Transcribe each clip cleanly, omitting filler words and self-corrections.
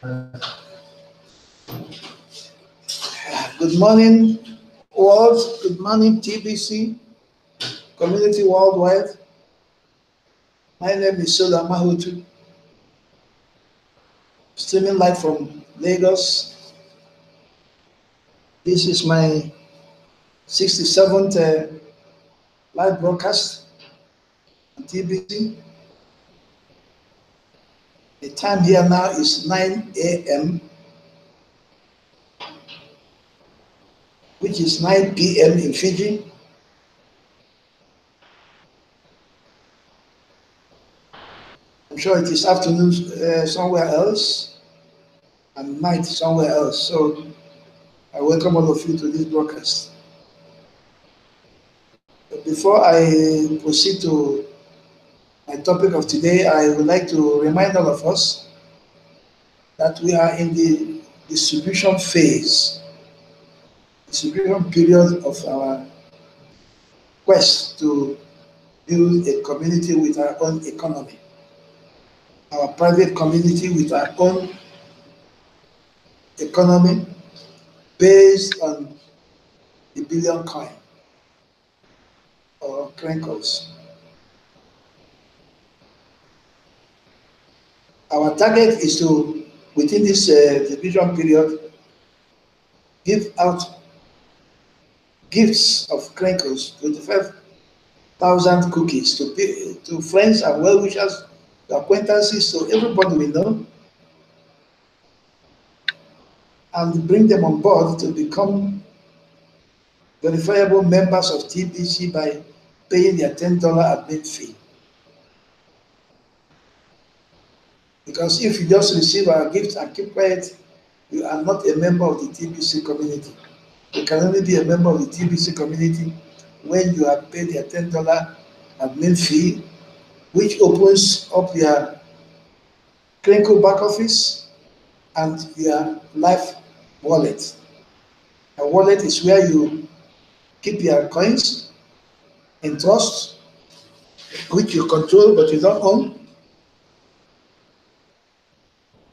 Good morning, world. Good morning, TBC, community worldwide. My name is aMAHAOTU, streaming live from Lagos. This is my 67th live broadcast on TBC. The time here now is 9 a.m., which is 9 p.m. in Fiji. I'm sure it is afternoon somewhere else and night somewhere else. So I welcome all of you to this broadcast. But before I proceed to my topic of today, I would like to remind all of us that we are in the distribution phase, distribution period of our quest to build a community with our own economy, our private community with our own economy based on the billion coin or crinkles. Our target is to, within this distribution period, give out gifts of crinkles, 25,000 cookies to friends and well-wishers, to acquaintances, to everybody we know, and bring them on board to become verifiable members of TBC by paying their $10 admin fee. Because if you just receive our gifts and keep quiet, you are not a member of the TBC community. You can only be a member of the TBC community when you have paid your $10 admin fee, which opens up your crinkle back office and your life wallet. A wallet is where you keep your coins in trust, which you control but you don't own,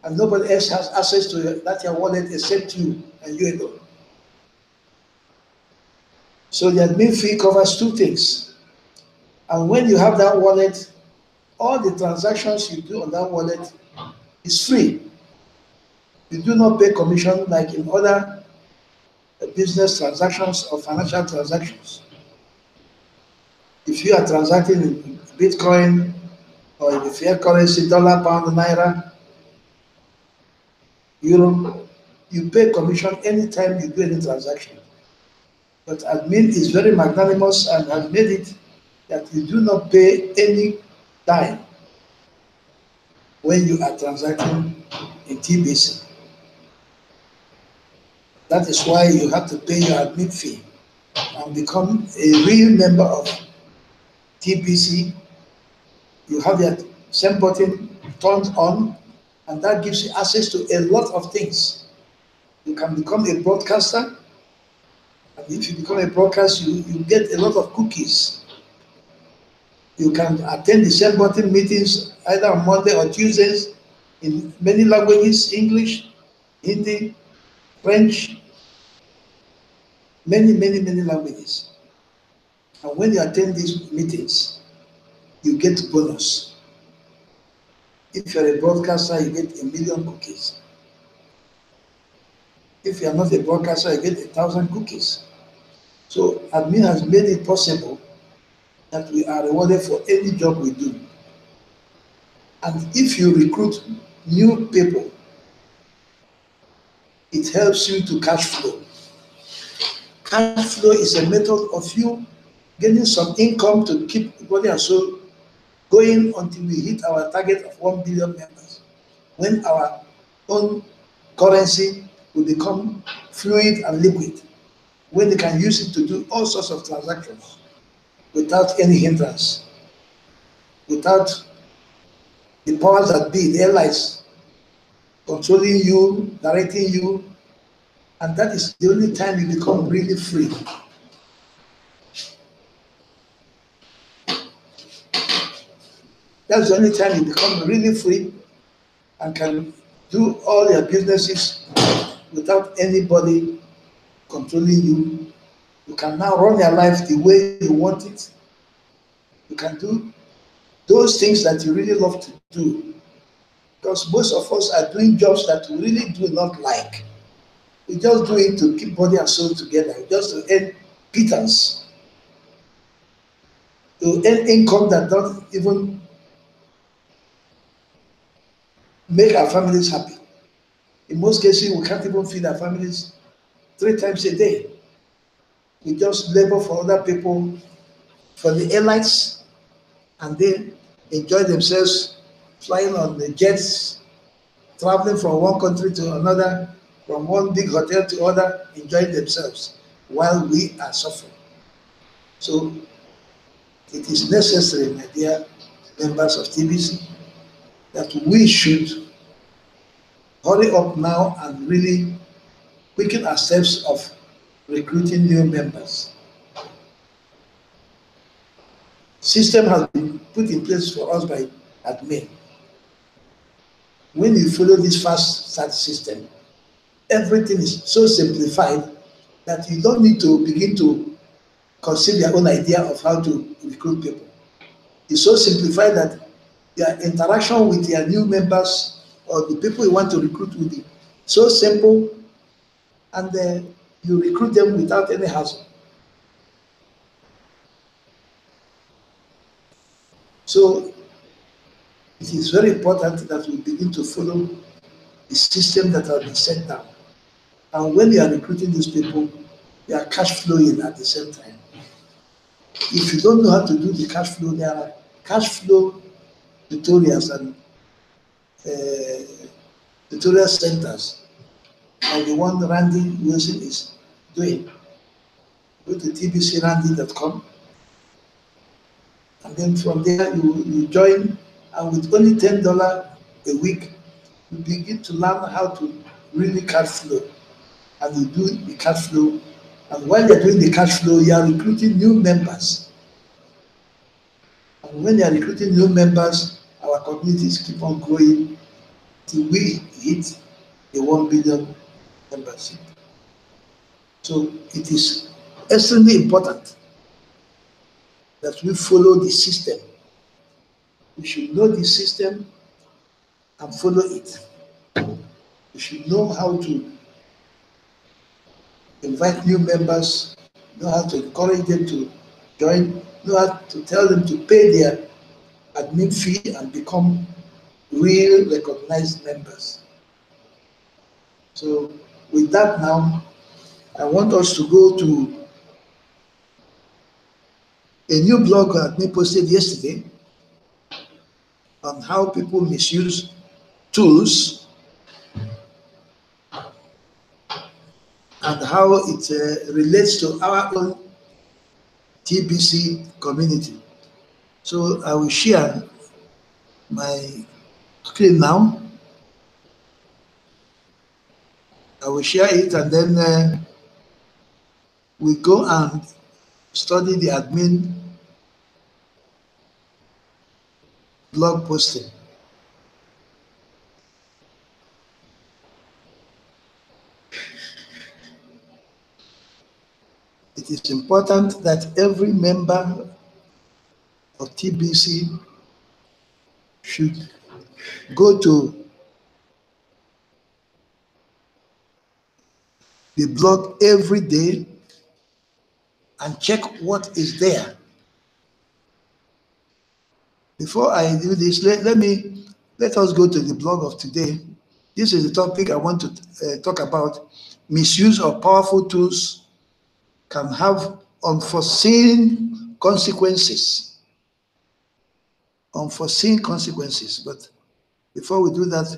and nobody else has access to that your wallet except you and you alone. So the admin fee covers two things. And when you have that wallet, all the transactions you do on that wallet is free. You do not pay commission like in other business transactions or financial transactions. If you are transacting in Bitcoin or in the fiat currency, dollar, pound, naira, euro, you pay commission anytime you do any transaction. But admin is very magnanimous and has made it that you do not pay any dime when you are transacting in TBC. That is why you have to pay your admin fee and become a real member of TBC. You have your same button turned on, and that gives you access to a lot of things. You can become a broadcaster, and if you become a broadcaster, you get a lot of cookies. You can attend the same button meetings either on Monday or Tuesdays in many languages: English, Hindi, French, many languages. And when you attend these meetings, you get bonus. If you're a broadcaster, you get 1,000,000 cookies. If you're not a broadcaster, you get 1,000 cookies. So admin has made it possible that we are rewarded for any job we do. And if you recruit new people, it helps you to cash flow. Cash flow is a method of you getting some income to keep body and soul going until we hit our target of 1 billion members, when our own currency will become fluid and liquid, when they can use it to do all sorts of transactions without any hindrance, without the powers that be, the airlines, controlling you, directing you, and that is the only time you become really free. That's the only time you become really free and can do all your businesses without anybody controlling you. You can now run your life the way you want it. You can do those things that you really love to do. Because most of us are doing jobs that we really do not like. We just do it to keep body and soul together, just to earn pittance, to earn income that don't even make our families happy. In most cases, we can't even feed our families 3 times a day. We just labor for other people, for the airlines, and they enjoy themselves flying on the jets, traveling from one country to another, from one big hotel to other, enjoying themselves while we are suffering. So it is necessary, my dear members of TBC, that we should hurry up now and really quicken our steps of recruiting new members. System has been put in place for us by admin. When you follow this fast start system, everything is so simplified that you don't need to begin to conceive your own idea of how to recruit people. It's so simplified that your interaction with your new members or the people you want to recruit will be so simple, and you recruit them without any hassle. So it is very important that we begin to follow the system that has been set down. And when you are recruiting these people, they are cash flowing at the same time. If you don't know how to do the cash flow, there are cash flow tutorials and tutorial centers, like the one Randy Wilson is doing. Go to tbcrandy.com, and then from there you join, and with only $10 a week, you begin to learn how to really cash flow, and you do the cash flow. And while you're doing the cash flow, you are recruiting new members. And when you are recruiting new members, our communities keep on growing till we hit the 1 billion membership. So it is extremely important that we follow the system. We should know the system and follow it. We should know how to invite new members, know how to encourage them to join, know how to tell them to pay their admin fee and become real recognized members. So with that now, I want us to go to a new blog that we posted yesterday on how people misuse tools and how it relates to our own TBC community. So I will share my screen now. I will share it, and then we go and study the admin blog posting. It is important that every member of TBC should go to the blog every day and check what is there. Before I do this, let us go to the blog of today. This is the topic I want to talk about. Misuse of powerful tools can have unforeseen consequences. Unforeseen consequences. But before we do that,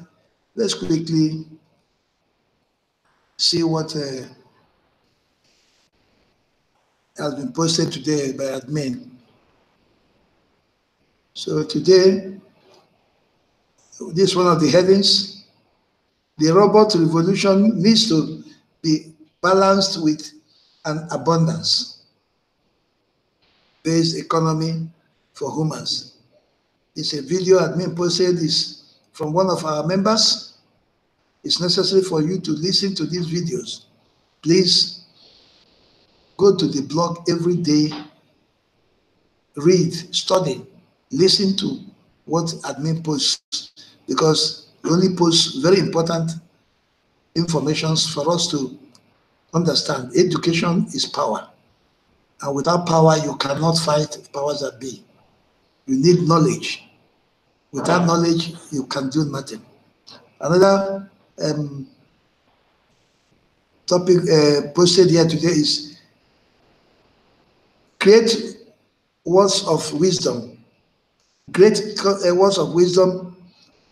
let's quickly see what has been posted today by admin. So today, this is one of the headings. The robot revolution needs to be balanced with an abundance-based economy for humans. It's a video admin posted is from one of our members, it's necessary for you to listen to these videos, please go to the blog every day, read, study, listen to what admin posts, because he only posts very important informations for us to understand. Education is power, and without power, you cannot fight powers that be. You need knowledge. Without knowledge, you can do nothing. Another topic posted here today is create words of wisdom. Great words of wisdom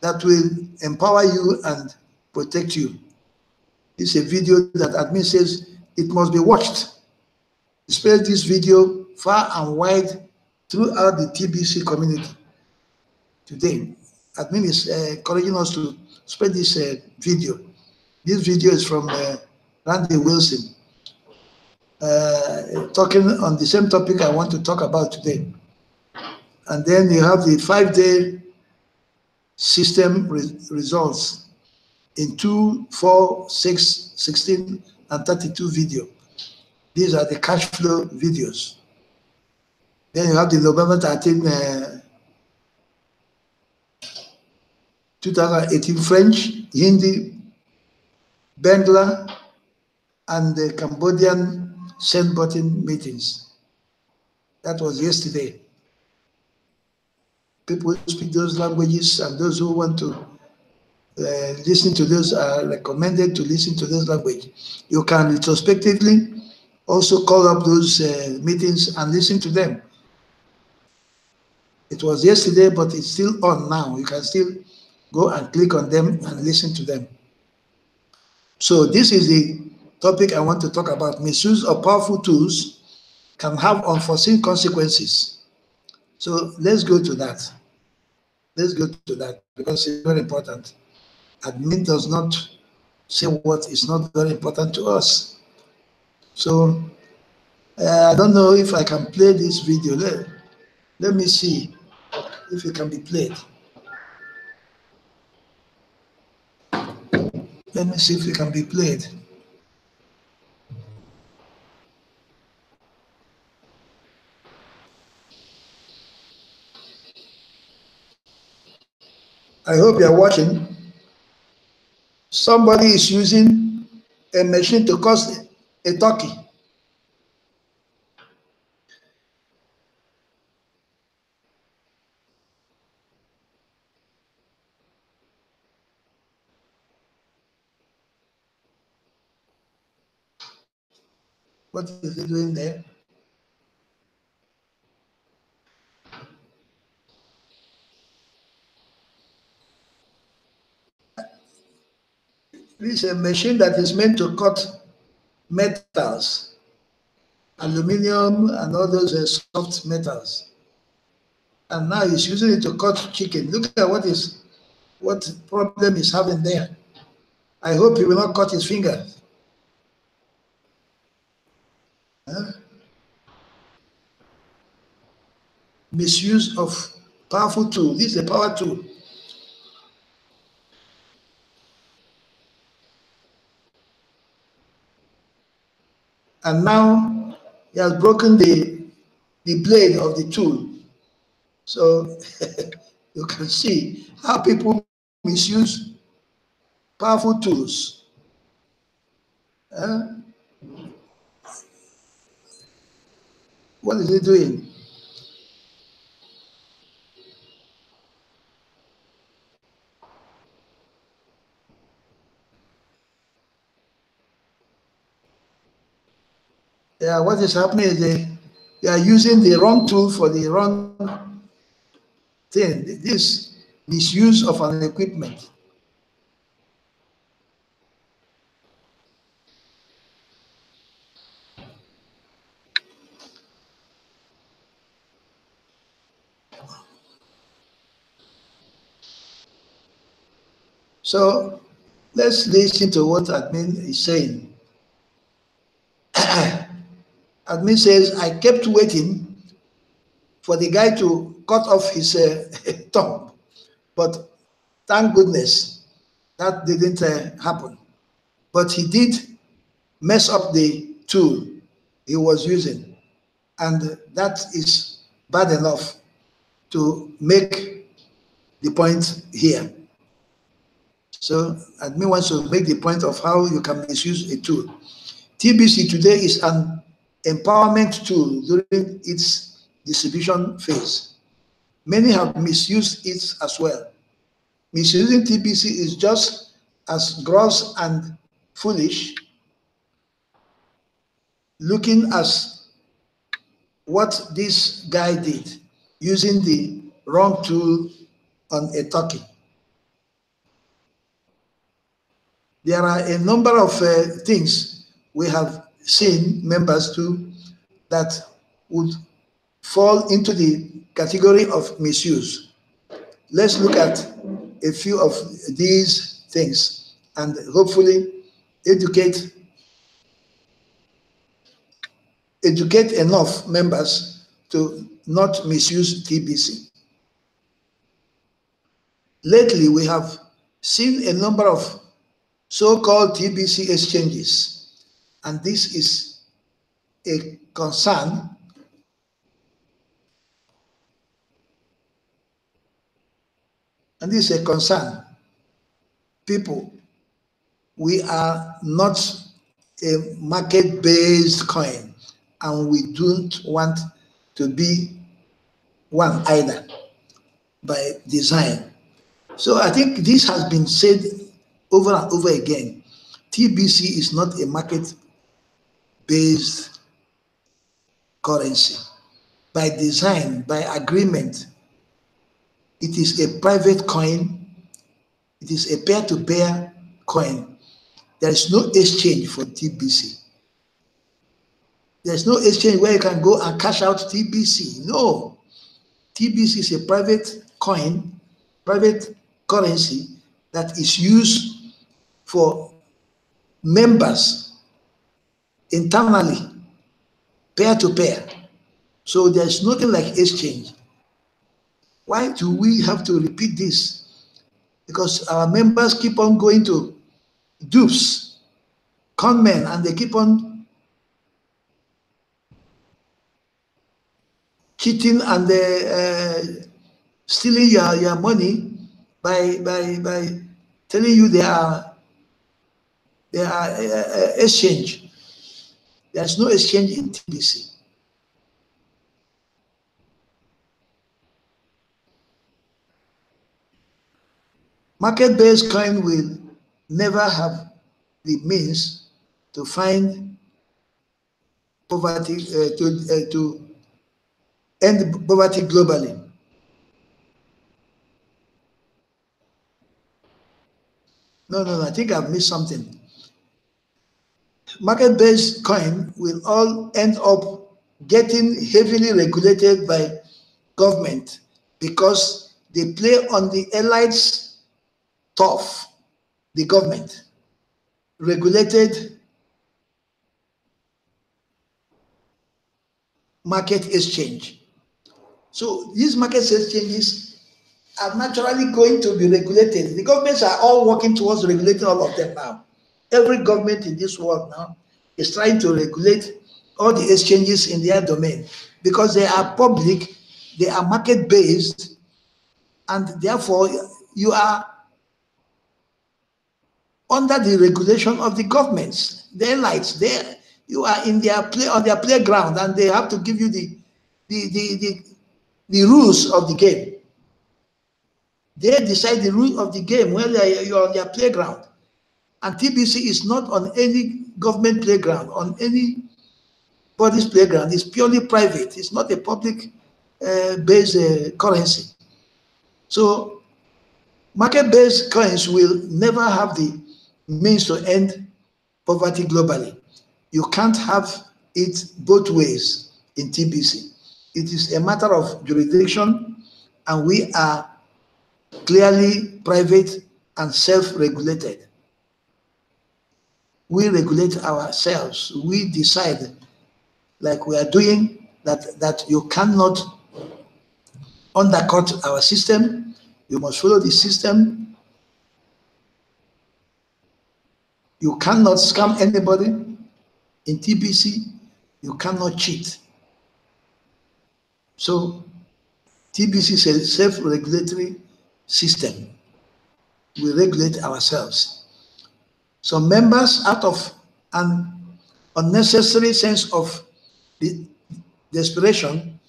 that will empower you and protect you. This is a video that admin says it must be watched. Spread this video far and wide throughout the TBC community. Today, admin is encouraging us to spread this video. This video is from Randy Wilson, talking on the same topic I want to talk about today. And then you have the 5-day system results in 2, 4, 6, 16, and 32 video. These are the cash flow videos. Then you have the November 13, 2018 French, Hindi, Bangla, and the Cambodian send button meetings. That was yesterday. People who speak those languages and those who want to listen to those are recommended to listen to those language. You can retrospectively also call up those meetings and listen to them. It was yesterday, but it's still on now. You can still go and click on them and listen to them. So this is the topic I want to talk about. Misuse of powerful tools can have unforeseen consequences. So let's go to that. Let's go to that because it's very important. Admin does not say what is not very important to us. So I don't know if I can play this video. Let me see if it can be played. Let me see if it can be played. I hope you are watching. Somebody is using a machine to cut a turkey. What is he doing there? This is a machine that is meant to cut metals, aluminum and all those soft metals. And now he's using it to cut chicken. Look at what problem he's having there. I hope he will not cut his finger. Huh? Misuse of powerful tool. This is a power tool. And now he has broken the blade of the tool. So you can see how people misuse powerful tools. What is he doing? Yeah, what is happening is they are using the wrong tool for the wrong thing. This misuse of an equipment. So let's listen to what admin is saying. Admin says, I kept waiting for the guy to cut off his thumb, but thank goodness That didn't happen. But he did mess up the tool he was using. And that is bad enough to make the point here. So admin wants to make the point of how you can misuse a tool. TBC today is an empowerment tool during its distribution phase. Many have misused it as well. Misusing TBC is just as gross and foolish looking as what this guy did, using the wrong tool on a turkey. There are a number of things we have seen members do that would fall into the category of misuse. Let's look at a few of these things and hopefully educate enough members to not misuse TBC. Lately, we have seen a number of so-called TBC exchanges, and this is a concern. And this is a concern. People, we are not a market-based coin, and we don't want to be one either by design. So I think this has been said over and over again. TBC is not a market-based currency. By design, by agreement, it is a private coin. It is a peer-to-peer coin. There is no exchange for TBC. There's no exchange where you can go and cash out TBC. No. TBC is a private coin, private currency that is used for members internally, peer-to-peer. So there's nothing like exchange. Why do we have to repeat this? Because our members keep on going to dupes, conmen, and they keep on cheating and stealing your money by telling you they are exchange. There's no exchange in TBC. Market-based coin will never have the means to find poverty, to end poverty globally. No, I think I've missed something. Market-based coin will all end up getting heavily regulated by government because they play on the elites' turf. The government regulated market exchange. So these market exchanges are naturally going to be regulated. The governments are all working towards regulating all of them now. Every government in this world now is trying to regulate all the exchanges in their domain because they are public, they are market-based, and therefore you are under the regulation of the governments. The elites, you are in their playground, and they have to give you the rules of the game. They decide the rule of the game when you are on their playground. And TBC is not on any government playground, on any body's playground. It's purely private. It's not a public based currency. So market-based coins will never have the means to end poverty globally. You can't have it both ways in TBC. It is a matter of jurisdiction, and we are clearly private and self-regulated. We regulate ourselves. We decide, like we are doing, that you cannot undercut our system. You must follow the system. You cannot scam anybody in TBC. You cannot cheat. So TBC is a self-regulatory system. We regulate ourselves. Some members, out of an unnecessary sense of desperation,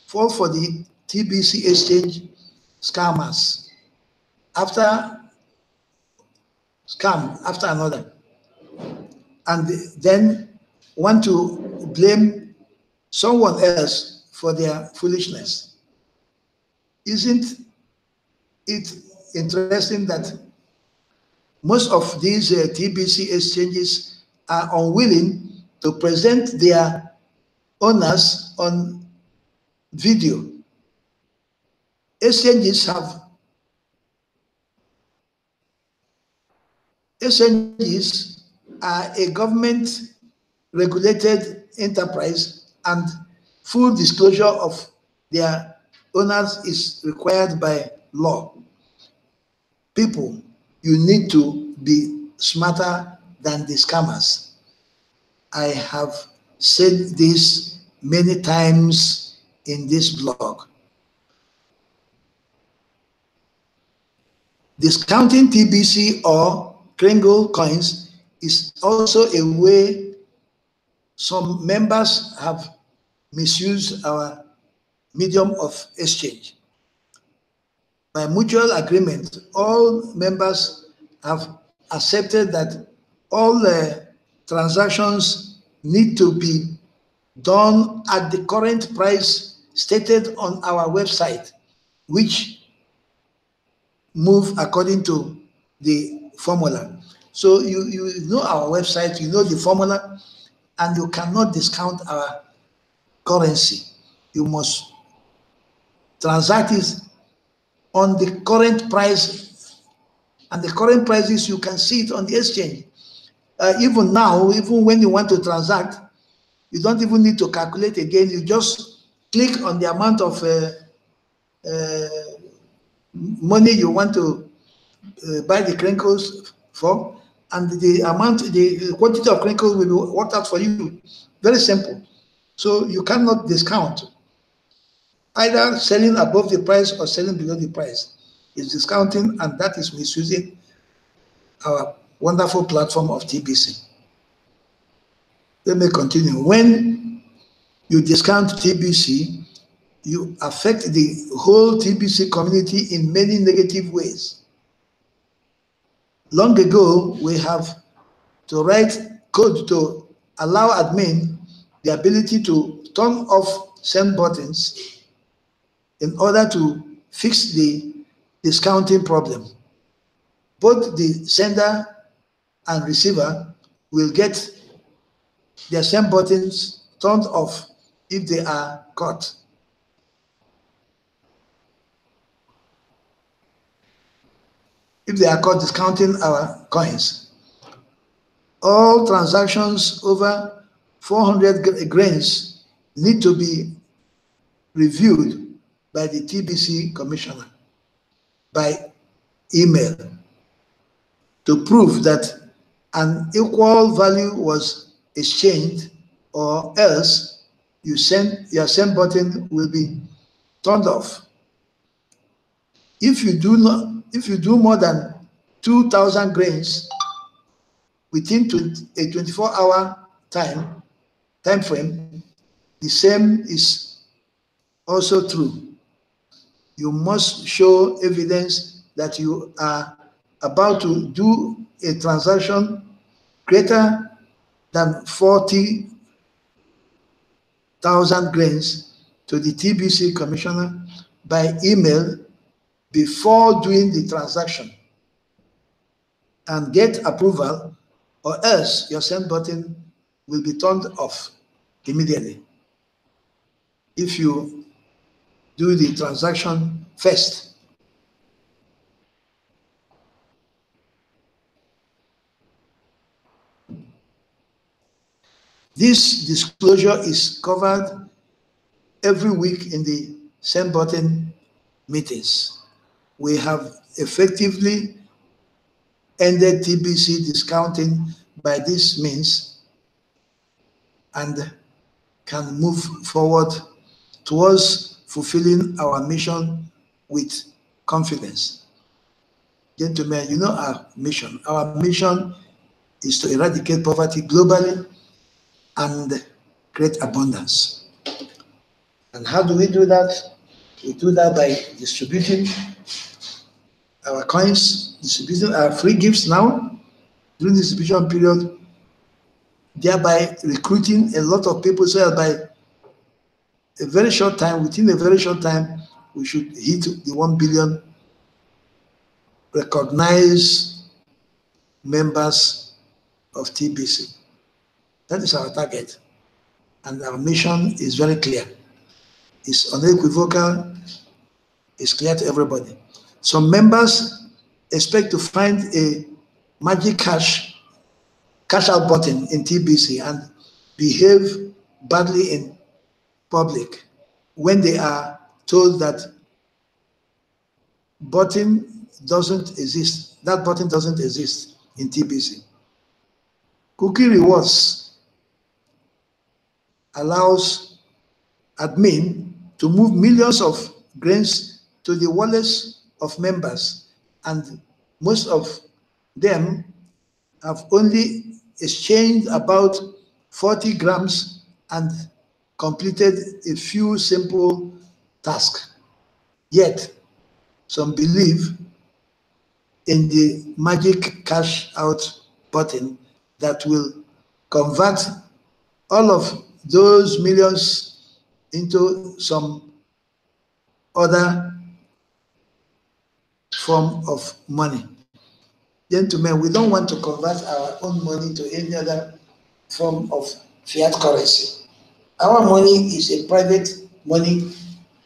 fall for the TBC exchange scammers after scam after another, and then want to blame someone else for their foolishness. Isn't it interesting that most of these TBC exchanges are unwilling to present their owners on video? Exchanges are a government-regulated enterprise, and full disclosure of their owners is required by law. People, you need to be smarter than the scammers. I have said this many times in this blog. Discounting TBC or Kringle coins is also a way some members have misused our medium of exchange. By mutual agreement, all members have accepted that all transactions need to be done at the current price stated on our website, which move according to the formula. So you know our website, you know the formula, and you cannot discount our currency. You must transact it on the current price, and the current prices, you can see it on the exchange. Even now, even when you want to transact, you don't even need to calculate again. You just click on the amount of money you want to buy the crinkles for, and the quantity of crinkles will be worked out for you. Very simple. So you cannot discount. Either selling above the price or selling below the price is discounting, and that is misusing our wonderful platform of TBC. Let me continue. When you discount TBC, you affect the whole TBC community in many negative ways. Long ago, we have to write code to allow admin the ability to turn off send buttons in order to fix the discounting problem. Both the sender and receiver will get their send buttons turned off if they are caught. If they are caught discounting our coins. All transactions over 400 grains need to be reviewed by the TBC commissioner by email to prove that an equal value was exchanged, or else your send button will be turned off. If you do more than 2,000 grains within a 24-hour time frame, the same is also true. You must show evidence that you are about to do a transaction greater than 40,000 grains to the TBC commissioner by email before doing the transaction, and get approval, or else your send button will be turned off immediately if you do the transaction first. This disclosure is covered every week in the send button meetings. We have effectively ended TBC discounting by this means and can move forward towards fulfilling our mission with confidence. Gentlemen, you know our mission. Our mission is to eradicate poverty globally and create abundance. And how do we do that? We do that by distributing our coins, distributing our free gifts now during the distribution period, thereby recruiting a lot of people so that by a very short time, within a very short time, we should hit the 1 billion recognized members of TBC. That is our target. And our mission is very clear. It's unequivocal, it's clear to everybody. Some members expect to find a magic cash out button in TBC and behave badly in public when they are told that button doesn't exist. That button doesn't exist in TBC. Cookie rewards allows admin to move millions of grains to the wallets of members, and most of them have only exchanged about 40 grams and completed a few simple tasks. Yet, some believe in the magic cash out button that will convert all of those millions into some other form of money. Gentlemen, we don't want to convert our own money to any other form of fiat currency. Our money is a private money,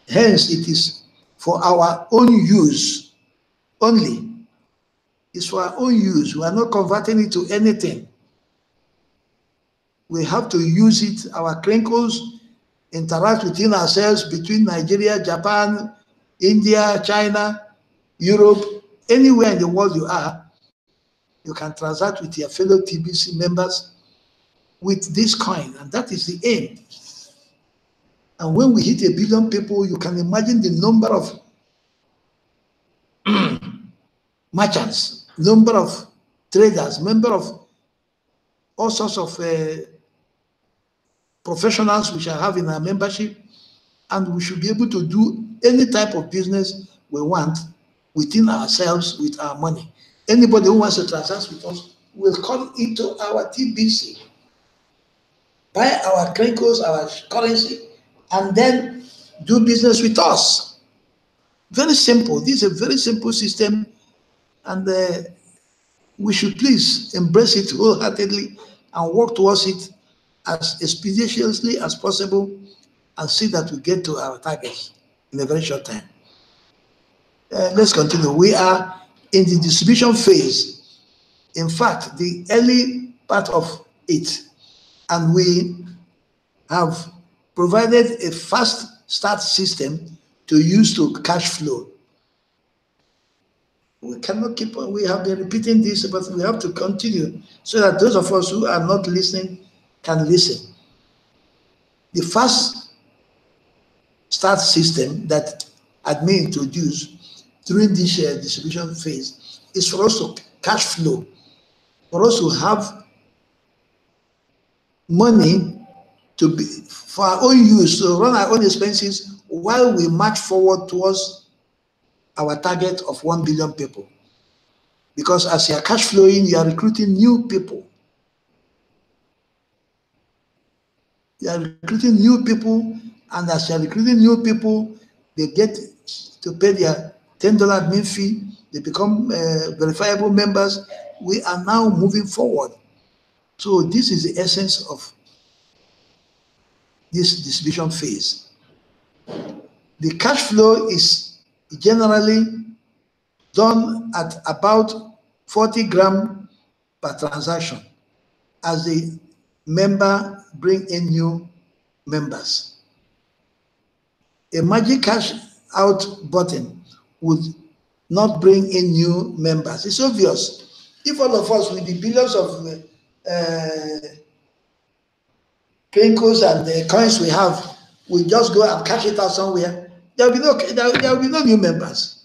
hence it is for our own use only. It's for our own use. We are not converting it to anything. We have to use it, our crinkles, interact within ourselves, between Nigeria, Japan, India, China, Europe, anywhere in the world you are, you can transact with your fellow TBC members with this coin, and that is the aim. And when we hit 1 billion people, you can imagine the number of merchants, number of traders, number of all sorts of professionals we shall have in our membership, and we should be able to do any type of business we want within ourselves with our money. Anybody who wants to transact with us will come into our TBC, buy our crinkles, our currency, and then do business with us. Very simple. This is a very simple system, and we should please embrace it wholeheartedly and work towards it as expeditiously as possible and see that we get to our targets in a very short time. Let's continue. We are in the distribution phase. In fact, the early part of it, and we have provided a fast start system to use to cash flow. We cannot keep on, we have been repeating this, but we have to continue so that those of us who are not listening can listen. The fast start system that admin introduced during this distribution phase is for us to cash flow, for us to have money to be for our own use, to run our own expenses while we march forward towards our target of 1 billion people. Because as you are cash flowing, you are recruiting new people. You are recruiting new people, and as you are recruiting new people, they get to pay their $10 admin fee. They become verifiable members. We are now moving forward. So this is the essence of this distribution phase. The cash flow is generally done at about 40 grams per transaction as the member bring in new members. A magic cash out button would not bring in new members. It's obvious. If all of us with the billions of crinkles and the coins we have, we just go and cash it out somewhere, there will be no new members.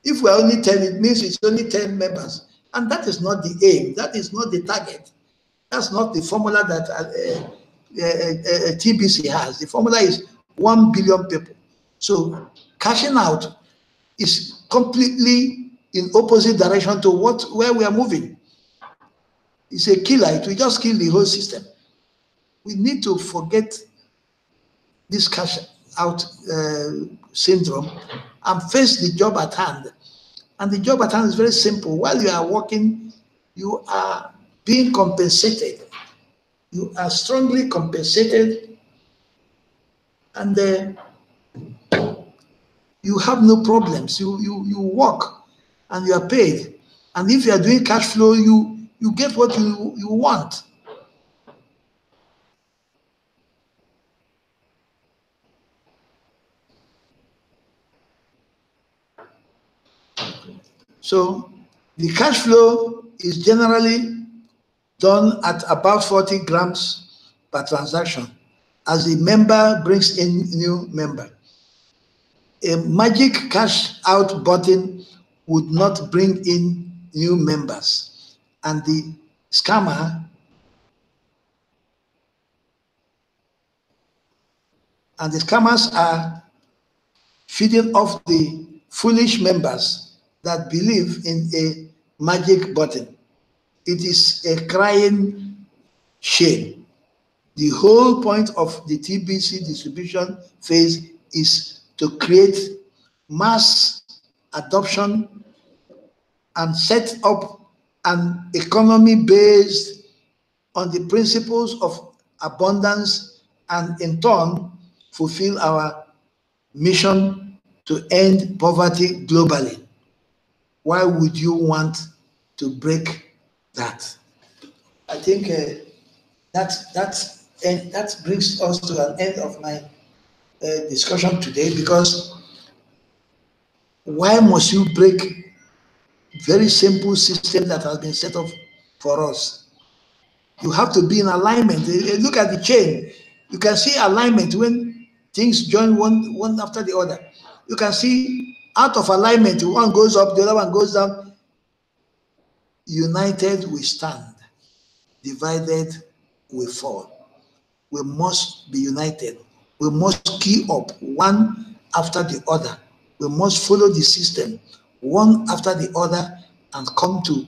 If we are only 10, it means it's only 10 members. And that is not the aim. That is not the target. That's not the formula that TBC has. The formula is 1 billion people. So cashing out is completely in opposite direction to where we are moving. It's a killer. It will just kill the whole system. We need to forget this cash out syndrome and face the job at hand. And the job at hand is very simple. While you are working, you are being compensated. You are strongly compensated, and you have no problems. You work and you are paid. And if you are doing cash flow, you get what you want. So the cash flow is generally done at about 40 grams per transaction as the member brings in new member. A magic cash out button would not bring in new members, and the scammers are feeding off the foolish members that believe in a magic button. It is a crying shame. The whole point of the TBC distribution phase is to create mass adoption and set up an economy based on the principles of abundance, and in turn fulfill our mission to end poverty globally. Why would you want to break that? I think that brings us to an end of my discussion today, because why must you break very simple system that has been set up for us? You have to be in alignment. Look at the chain. You can see alignment when things join one after the other. You can see out of alignment, one goes up, the other one goes down. United we stand, divided we fall. We must be united. We must key up one after the other. We must follow the system one after the other and come to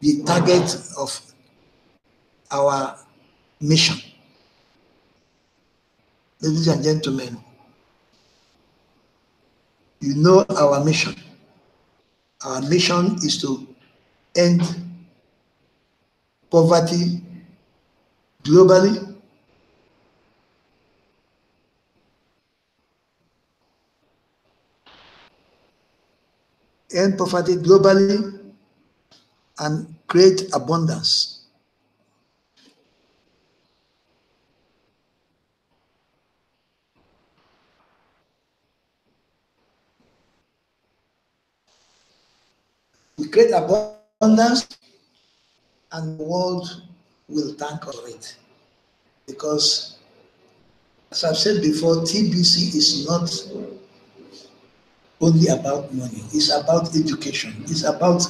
the target of our mission. Ladies and gentlemen, you know our mission. Our mission is to end poverty globally, and create abundance. We create abundance, and the world will thank us for it. Because, as I've said before, TBC is not only about money. It's about education. It's about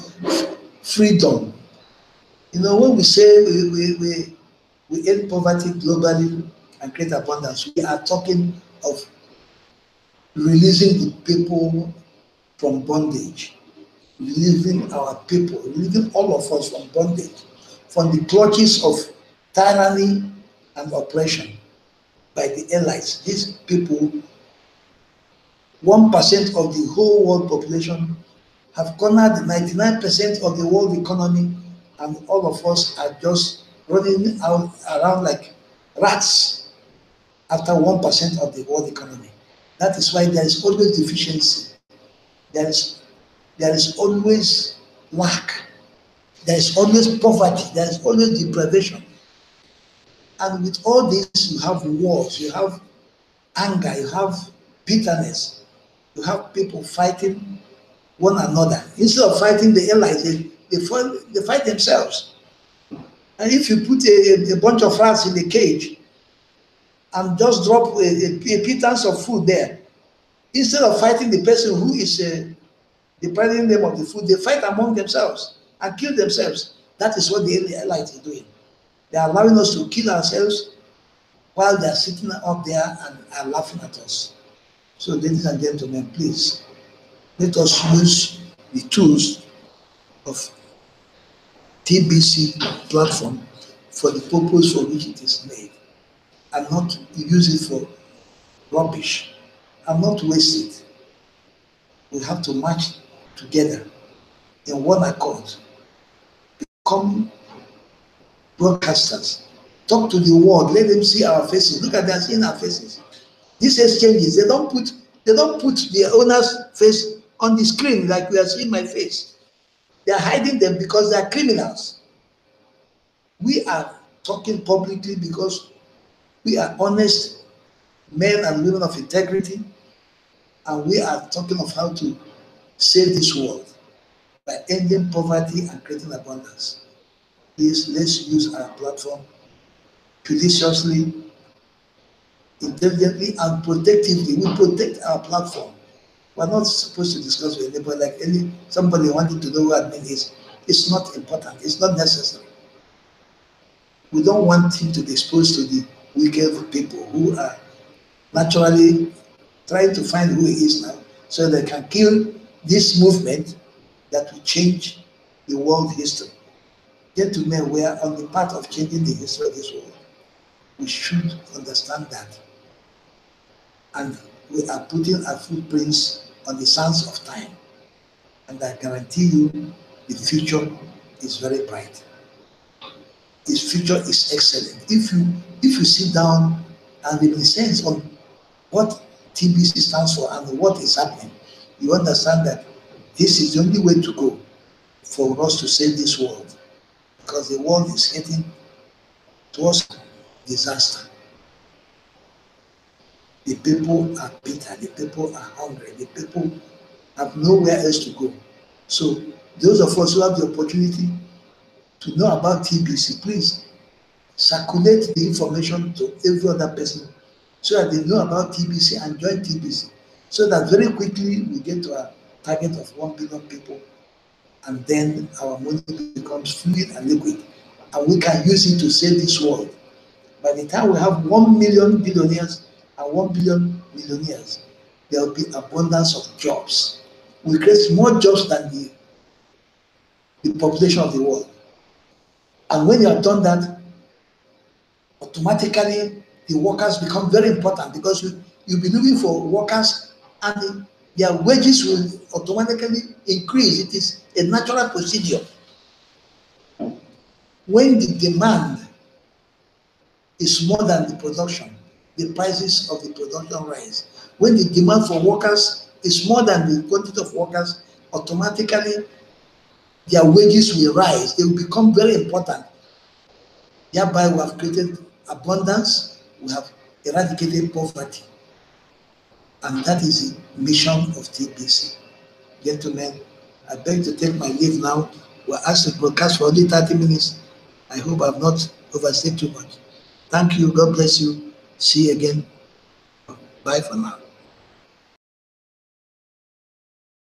freedom. You know, when we say we end poverty globally and create abundance, we are talking of releasing the people from bondage, relieving our people, relieving all of us from bondage, from the clutches of tyranny and oppression by the elites. These people, 1% of the whole world population, have cornered 99% of the world economy, and all of us are just running around like rats after 1% of the world economy. That is why there is always deficiency. There is always lack. There is always poverty. There is always deprivation. And with all this, you have wars, you have anger, you have bitterness, you have people fighting one another. Instead of fighting the allies, they fight themselves. And if you put a bunch of rats in a cage and just drop a pittance of food there, instead of fighting the person who is depriving them of the food, they fight among themselves and kill themselves. That is what the elite is doing. They are allowing us to kill ourselves while they are sitting up there and are laughing at us. So, ladies and gentlemen, please, let us use the tools of TBC platform for the purpose for which it is made, and not use it for rubbish, and not waste it. We have to march together in one accord, become broadcasters, talk to the world, let them see our faces. Look at them seeing our faces. These exchanges, they don't put the owner's face on the screen like we are seeing my face. They are hiding them because they are criminals. We are talking publicly because we are honest men and women of integrity, and we are talking of how to save this world by ending poverty and creating abundance. Please, let's use our platform judiciously, intelligently, and protectively. We protect our platform. We're not supposed to discuss with anybody like somebody wanting to know who admin is. It's not important. It's not necessary. We don't want him to be exposed to the wicked people who are naturally trying to find who he is now, so they can kill this movement that will change the world history. Gentlemen, we are on the path of changing the history of this world. We should understand that. And we are putting our footprints on the sands of time. And I guarantee you, the future is very bright. Its future is excellent. If you sit down and reminisce on what TBC stands for and what is happening, you understand that this is the only way to go for us to save this world, because the world is heading towards disaster. The people are bitter, the people are hungry, the people have nowhere else to go. So those of us who have the opportunity to know about TBC, please circulate the information to every other person so that they know about TBC and join TBC, so that very quickly we get to our target of 1 billion people, and then our money becomes fluid and liquid, and we can use it to save this world. By the time we have 1 million billionaires and 1 billion millionaires, there will be abundance of jobs. We create more jobs than the population of the world. And when you have done that, automatically the workers become very important, because you'll be looking for workers and their wages will automatically increase. It is a natural procedure. When the demand is more than the production, the prices of the production rise. When the demand for workers is more than the quantity of workers, automatically their wages will rise. They will become very important. Thereby we have created abundance, we have eradicated poverty. And that is the mission of TBC. Gentlemen, I beg to take my leave now. We're asked to broadcast for only 30 minutes. I hope I've not overstayed too much. Thank you. God bless you. See you again. Bye for now.